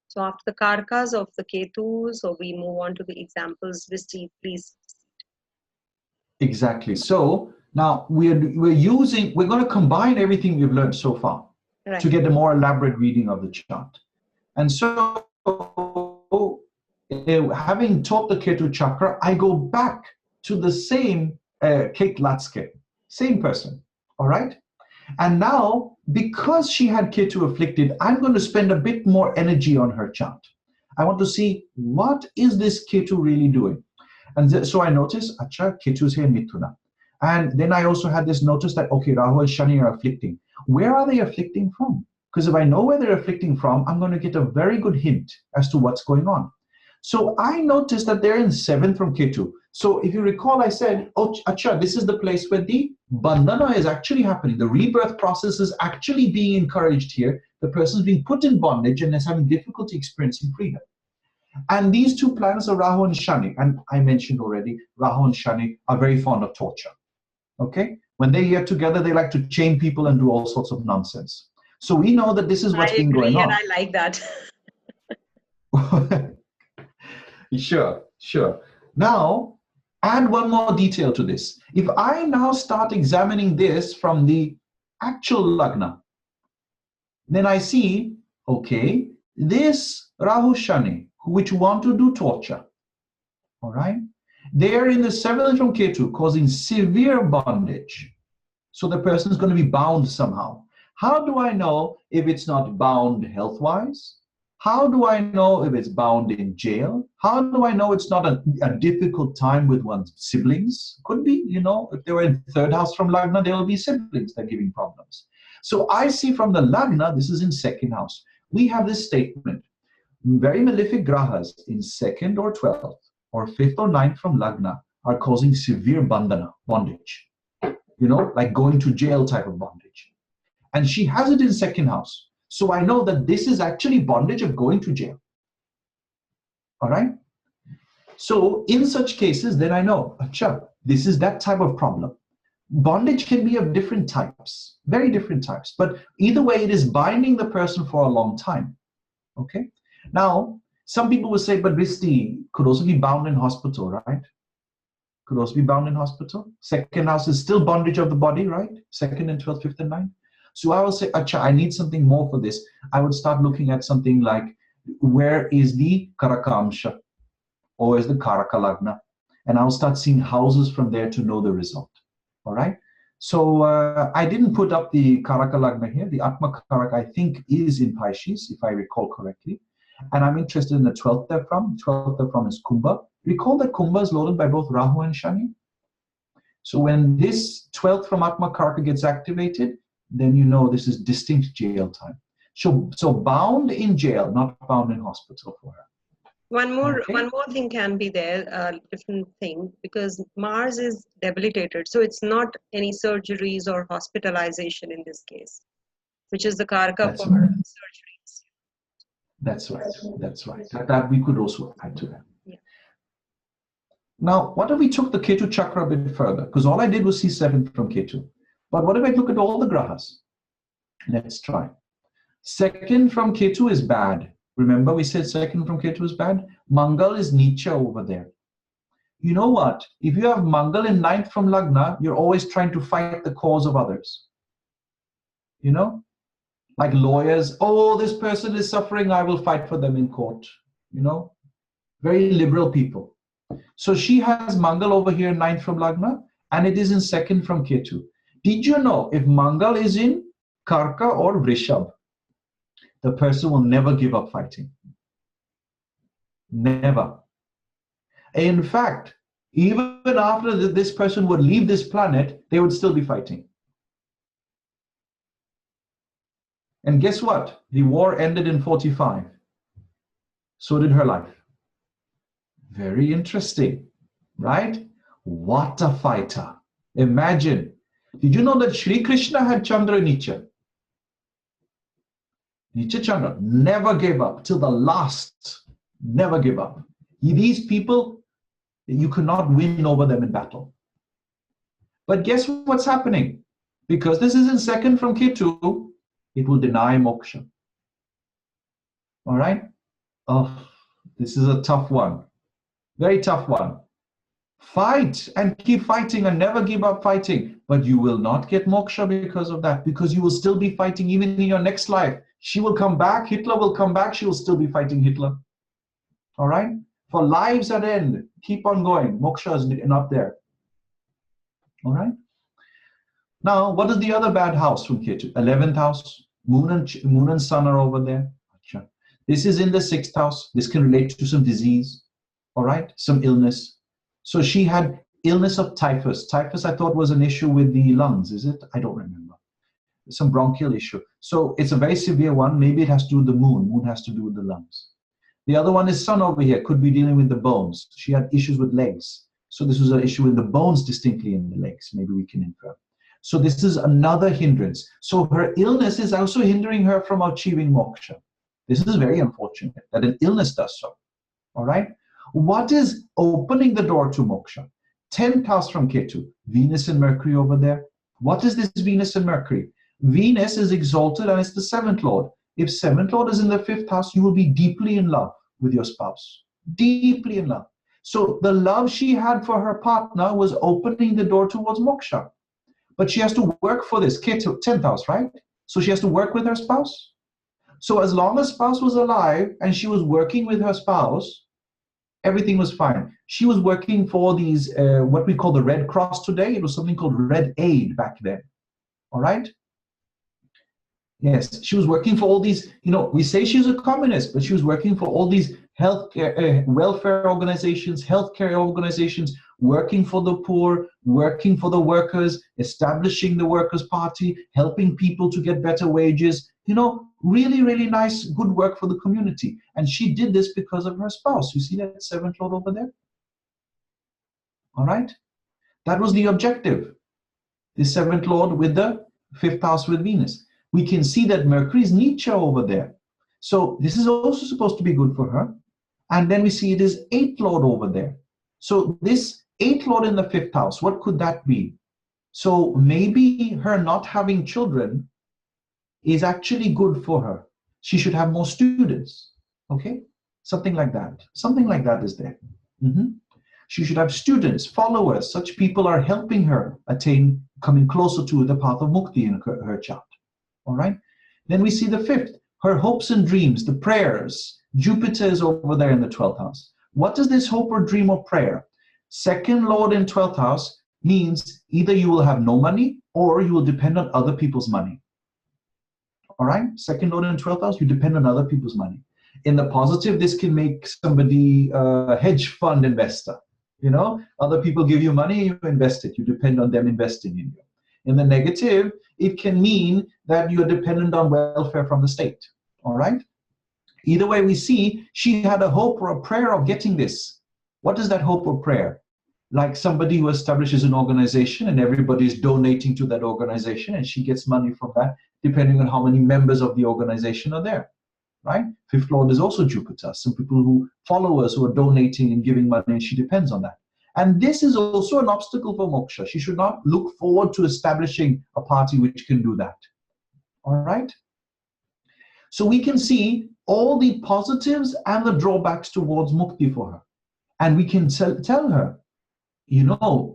So after the Karkas of the Ketu, so we move on to the examples. Visti, please. Exactly. So now we're going to combine everything we've learned so far to get a more elaborate reading of the chart. And so having taught the Ketu chakra, I go back to the same Kate Latske, same person, all right? And now, because she had Ketu afflicted, I'm going to spend a bit more energy on her chart. I want to see, what is this Ketu really doing? And so I noticed, Acha, Ketu's here in Mithuna. And then I also had this notice that, okay, Rahu and Shani are afflicting. Where are they afflicting from? Because if I know where they're afflicting from, I'm going to get a very good hint as to what's going on. So I noticed that they're in 7th from Ketu. So if you recall, I said, oh, Acha, this is the place where the bandhana is actually happening. The rebirth process is actually being encouraged here. The person is being put in bondage and is having difficulty experiencing freedom. And these two planets are Rahu and Shani. And I mentioned already, Rahu and Shani are very fond of torture. Okay? When they get together, they like to chain people and do all sorts of nonsense. So we know that this is what's been going on. And I like that. Sure. Now, add one more detail to this. If I now start examining this from the actual Lagna, then I see, okay, this Rahu Shani, which want to do torture, all right? They're in the 7th from Ketu, causing severe bondage. So the person is going to be bound somehow. How do I know if it's not bound health-wise? How do I know if it's bound in jail? How do I know it's not a difficult time with one's siblings? Could be, you know, if they were in 3rd house from Lagna, there will be siblings that are giving problems. So I see from the Lagna, this is in 2nd house. We have this statement, very malefic grahas in 2nd or 12th or 5th or 9th from Lagna are causing severe bandhana, bondage. You know, like going to jail type of bondage. And she has it in 2nd house. So I know that this is actually bondage of going to jail. All right? So in such cases, then I know, acha, this is that type of problem. Bondage can be of different types, very different types. But either way, it is binding the person for a long time. Okay? Now, some people will say, but Visti could also be bound in hospital, right? Could also be bound in hospital. 2nd house is still bondage of the body, right? 2nd and 12th, 5th and 9th. So I will say, acha, I need something more for this. I would start looking at something like, where is the Karaka Amsha? Or is the Karaka Lagna? And I'll start seeing houses from there to know the result. All right? So I didn't put up the Karaka Lagna here. The Atma Karaka, I think, is in Pisces, if I recall correctly. And I'm interested in the 12th they're from. 12th they're from is Kumbha. Recall that Kumbha is loaded by both Rahu and Shani. So when this 12th from Atma Karaka gets activated, then you know this is distinct jail time. So bound in jail, not bound in hospital for her. One more thing can be there, different thing, because Mars is debilitated. So it's not any surgeries or hospitalization in this case, which is the Karaka for surgeries. That's right. That we could also add to that. Yeah. Now, what if we took the Ketu chakra a bit further? Because all I did was see 7 from Ketu. But what if I look at all the grahas? Let's try. 2nd from Ketu is bad. Remember we said 2nd from Ketu is bad? Mangal is Nietzsche over there. You know what? If you have Mangal in 9th from Lagna, you're always trying to fight the cause of others. You know? Like lawyers, oh, this person is suffering, I will fight for them in court. You know? Very liberal people. So she has Mangal over here in 9th from Lagna, and it is in 2nd from Ketu. Did you know if Mangal is in Karka or Vrishab, the person will never give up fighting? Never. In fact, even after this person would leave this planet, they would still be fighting. And guess what? The war ended in 45. So did her life. Very interesting, right? What a fighter. Imagine. Did you know that Sri Krishna had Chandra Nietzsche? Nietzsche Chandra never gave up till the last. Never give up. These people, you cannot win over them in battle. But guess what's happening? Because this is in 2nd from Ketu, it will deny moksha. All right? Oh, this is a tough one. Very tough one. Fight and keep fighting and never give up fighting. But you will not get moksha because of that, because you will still be fighting even in your next life. She will come back, Hitler will come back, she will still be fighting Hitler. All right? For lives at end, keep on going. Moksha is not there. All right? Now, what is the other bad house from Ketu? 11th house. Moon and Sun are over there. This is in the 6th house. This can relate to some disease. All right? Some illness. So she had illness of typhus. Typhus, I thought, was an issue with the lungs. Is it? I don't remember. Some bronchial issue. So it's a very severe one. Maybe it has to do with the moon. Moon has to do with the lungs. The other one is Sun over here. Could be dealing with the bones. She had issues with legs. So this was an issue with the bones distinctly in the legs. Maybe we can infer. So this is another hindrance. So her illness is also hindering her from achieving moksha. This is very unfortunate that an illness does so. All right? What is opening the door to moksha? 10th house from Ketu, Venus and Mercury over there. What is this Venus and Mercury? Venus is exalted and it's the 7th lord. If 7th lord is in the 5th house, you will be deeply in love with your spouse. Deeply in love. So the love she had for her partner was opening the door towards moksha. But she has to work for this. Ketu, 10th house, right? So she has to work with her spouse. So as long as spouse was alive and she was working with her spouse, everything was fine. She was working for these, what we call the Red Cross today. It was something called Red Aid back then. All right? Yes, she was working for all these, we say she's a communist, but she was working for all these healthcare, welfare organizations, healthcare organizations, working for the poor, working for the workers, establishing the Workers' Party, helping people to get better wages, really, really nice, good work for the community. And she did this because of her spouse. You see that 7th lord over there? All right? That was the objective. The 7th lord with the 5th house with Venus. We can see that Mercury is Nietzsche over there. So this is also supposed to be good for her. And then we see it is 8th lord over there. So this 8th lord in the 5th house, what could that be? So maybe her not having children is actually good for her. She should have more students. Okay? Something like that. Something like that is there. She should have students, followers. Such people are helping her attain, coming closer to the path of mukti in her chart. All right? Then we see the 5th, her hopes and dreams, the prayers. Jupiter is over there in the 12th house. What is this hope or dream or prayer? 2nd lord in 12th house means either you will have no money or you will depend on other people's money. All right? 2nd lord in 12th house, you depend on other people's money. In the positive, this can make somebody a hedge fund investor. Other people give you money, you invest it. You depend on them investing in you. In the negative, it can mean that you're dependent on welfare from the state. All right? Either way, we see she had a hope or a prayer of getting this. What is that hope or prayer? Like somebody who establishes an organization and everybody's donating to that organization and she gets money from that, depending on how many members of the organization are there. Right? 5th lord is also Jupiter. Some people who followers who are donating and giving money, and she depends on that. And this is also an obstacle for moksha. She should not look forward to establishing a party which can do that. All right? So we can see all the positives and the drawbacks towards mukti for her. And we can tell her,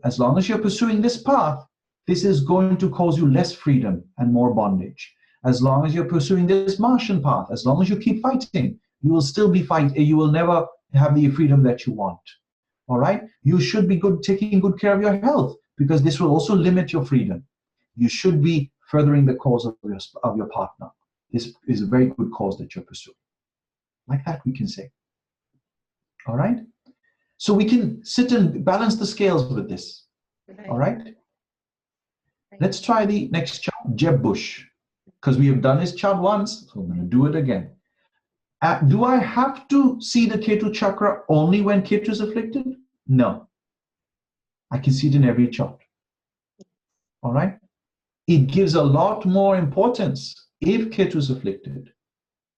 as long as you're pursuing this path, this is going to cause you less freedom and more bondage. As long as you're pursuing this Martian path, as long as you keep fighting, you will still be fighting. You will never have the freedom that you want. All right? You should be taking good care of your health because this will also limit your freedom. You should be furthering the cause of your partner. This is a very good cause that you're pursuing. Like that, we can say. All right? So we can sit and balance the scales with this. All right? Let's try the next chart, Jeb Bush. Because we have done his chart once, so I'm going to do it again. Do I have to see the Ketu chakra only when Ketu is afflicted? No. I can see it in every chart. All right? It gives a lot more importance if Ketu is afflicted,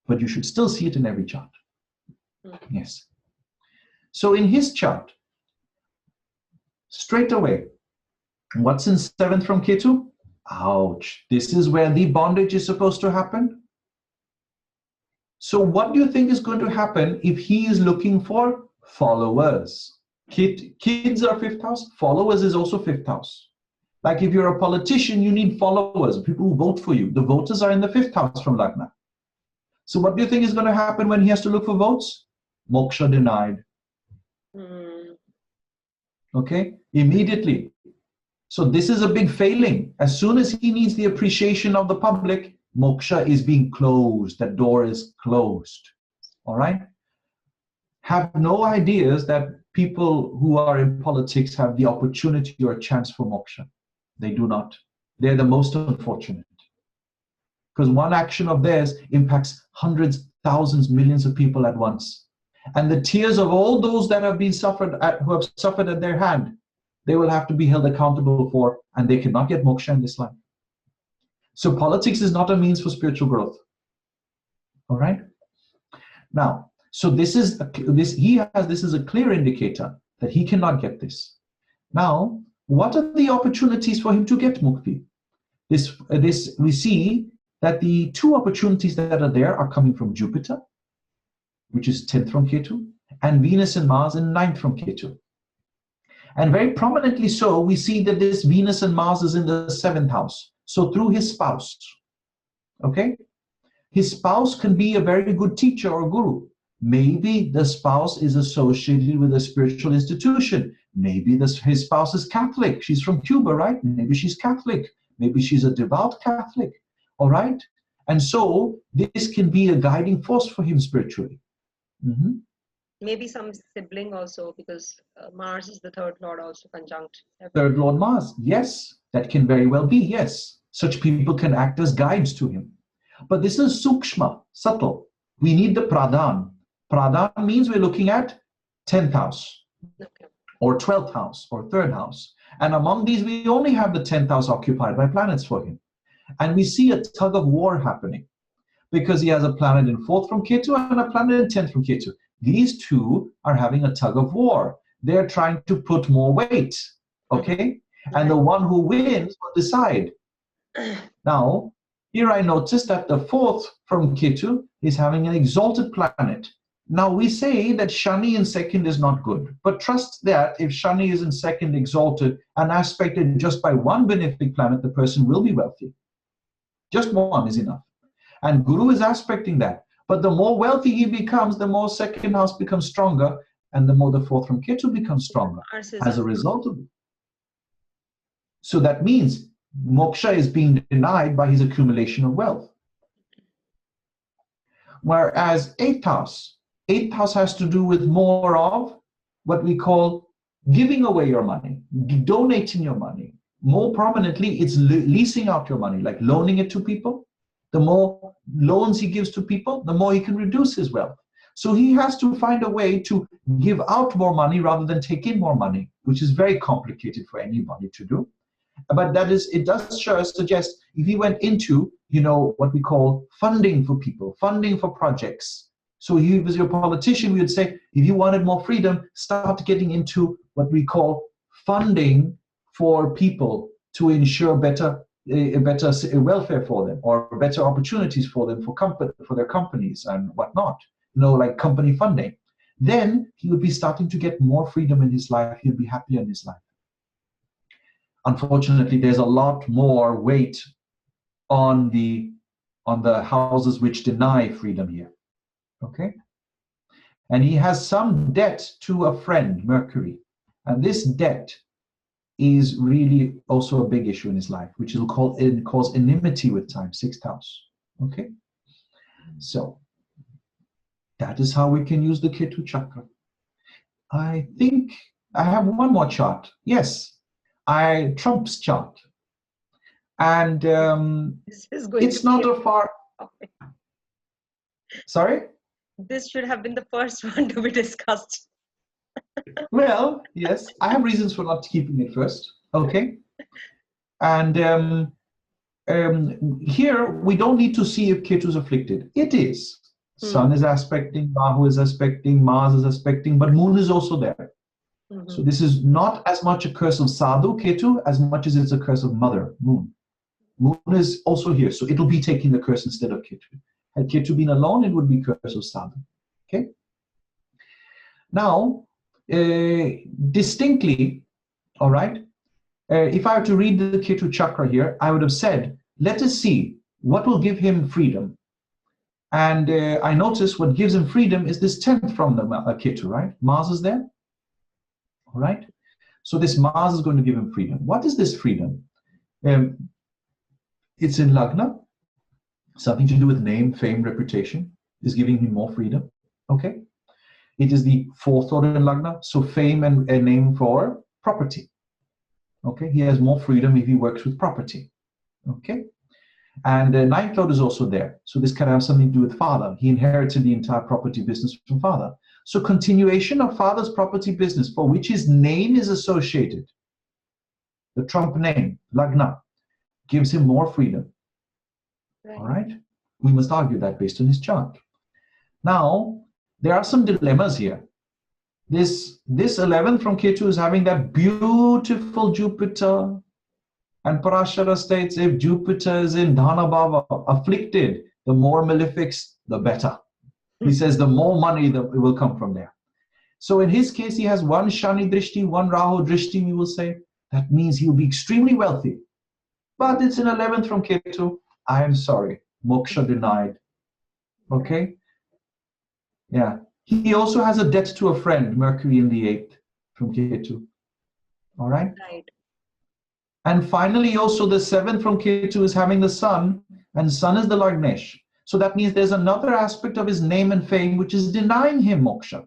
but you should still see it in every chart. Yes. So in his chart, straight away, what's in 7th from Ketu? Ouch. This is where the bondage is supposed to happen. So what do you think is going to happen if he is looking for followers? Kids are fifth house, followers is also fifth house. Like if you're a politician, you need followers, people who vote for you. The voters are in the fifth house from Lagna. So what do you think is going to happen when he has to look for votes? Moksha denied. Okay, immediately. So this is a big failing. As soon as he needs the appreciation of the public, moksha is being closed. That door is closed. All right? Have no ideas that people who are in politics have the opportunity or a chance for moksha. They do not. They're the most unfortunate. Because one action of theirs impacts hundreds, thousands, millions of people at once. And the tears of all those that have been who have suffered at their hand, they will have to be held accountable for, and they cannot get moksha in this life. So politics is not a means for spiritual growth. All right? Now, so this is a clear indicator that he cannot get this. Now, what are the opportunities for him to get mukti? We see that the two opportunities that are there are coming from Jupiter, which is 10th from Ketu, and Venus and Mars in 9th from Ketu. And very prominently so, we see that this Venus and Mars is in the 7th house. So through his spouse, okay? His spouse can be a very good teacher or guru. Maybe the spouse is associated with a spiritual institution. Maybe his spouse is Catholic. She's from Cuba, right? Maybe she's Catholic. Maybe she's a devout Catholic, all right? And so this can be a guiding force for him spiritually. Maybe some sibling also, because Mars is the third lord also conjunct. Third lord Mars, yes, that can very well be, yes. Such people can act as guides to him. But this is sukshma, subtle. We need the pradhan. Pradhan means we're looking at 10th house, or 12th house, or 3rd house. And among these, we only have the 10th house occupied by planets for him. And we see a tug of war happening, because he has a planet in 4th from Ketu and a planet in 10th from Ketu. These two are having a tug of war. They're trying to put more weight, okay? And the one who wins will decide. Now, here I noticed that the 4th from Ketu is having an exalted planet. Now, we say that Shani in 2nd is not good, but trust that if Shani is in 2nd exalted and aspected just by one benefic planet, the person will be wealthy. Just one is enough. And Guru is aspecting that. But the more wealthy he becomes, the more 2nd house becomes stronger, and the more the 4th from Ketu becomes stronger as a result of it. So that means moksha is being denied by his accumulation of wealth. Whereas 8th house has to do with more of what we call giving away your money, donating your money. More prominently, it's leasing out your money, like loaning it to people. The more loans he gives to people, the more he can reduce his wealth. So he has to find a way to give out more money rather than take in more money, which is very complicated for anybody to do. But it does suggest if he went into, what we call funding for people, funding for projects. So if he was your politician, we would say, if you wanted more freedom, start getting into what we call funding for people to ensure better welfare for them, or better opportunities for them for their companies and whatnot, like company funding. Then he would be starting to get more freedom in his life. He'll be happier in his life. Unfortunately, there's a lot more weight on the houses which deny freedom here. Okay? And he has some debt to a friend, Mercury. And this debt is really also a big issue in his life, which will cause enmity with time, 6th house. Okay? So, that is how we can use the Ketu chakra. I think I have one more chart. Yes, Trump's chart. And it's not a far... Sorry? This should have been the first one to be discussed. Well, yes, I have reasons for not keeping it first. Okay. And here, we don't need to see if Ketu is afflicted. It is. Sun is aspecting, Rahu is aspecting, Mars is aspecting, but Moon is also there. So this is not as much a curse of Sadhu, Ketu, as much as it's a curse of Mother, Moon. Moon is also here, so it'll be taking the curse instead of Ketu. Had Ketu been alone, it would be curse of 7. Okay. Now, distinctly, all right, if I were to read the Ketu chakra here, I would have said, let us see what will give him freedom. And I notice what gives him freedom is this 10th from the Ketu, right? Mars is there. All right. So this Mars is going to give him freedom. What is this freedom? It's in Lagna. Something to do with name, fame, reputation is giving him more freedom. Okay. It is the 4th order in Lagna. So fame and a name for property. Okay. He has more freedom if he works with property. Okay. And the 9th lord is also there. So this can have something to do with father. He inherited the entire property business from father. So continuation of father's property business for which his name is associated. The Trump name, Lagna, gives him more freedom. Right. All right. We must argue that based on his chart. Now, there are some dilemmas here. This 11th from Ketu is having that beautiful Jupiter. And Parashara states, if Jupiter is in Dhana Bhava, afflicted, the more malefics, the better. He says the more money that will come from there. So in his case, he has one Shani Drishti, one Rahu Drishti, we will say. That means he'll be extremely wealthy. But it's in 11th from Ketu. I am sorry. Moksha denied. Okay? Yeah. He also has a debt to a friend, Mercury in the 8th from Ketu. All right? Right. And finally, also the 7th from Ketu is having the Sun, and Sun is the Lagnesh. So that means there's another aspect of his name and fame which is denying him moksha.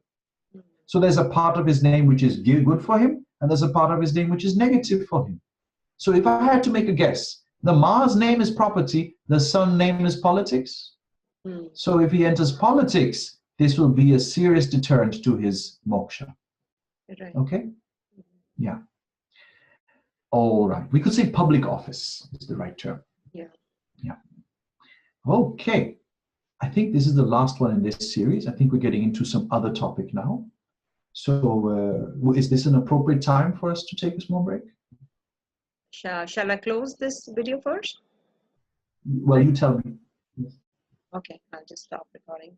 So there's a part of his name which is good for him, and there's a part of his name which is negative for him. So if I had to make a guess, the Mars name is property, the Sun name is politics. So if he enters politics, this will be a serious deterrent to his moksha. Right. Okay? Yeah. All right. We could say public office is the right term. Yeah. Yeah. Okay. I think this is the last one in this series. I think we're getting into some other topic now. So is this an appropriate time for us to take a small break? Shall I close this video first? Well, you tell me. Okay, I'll just stop recording.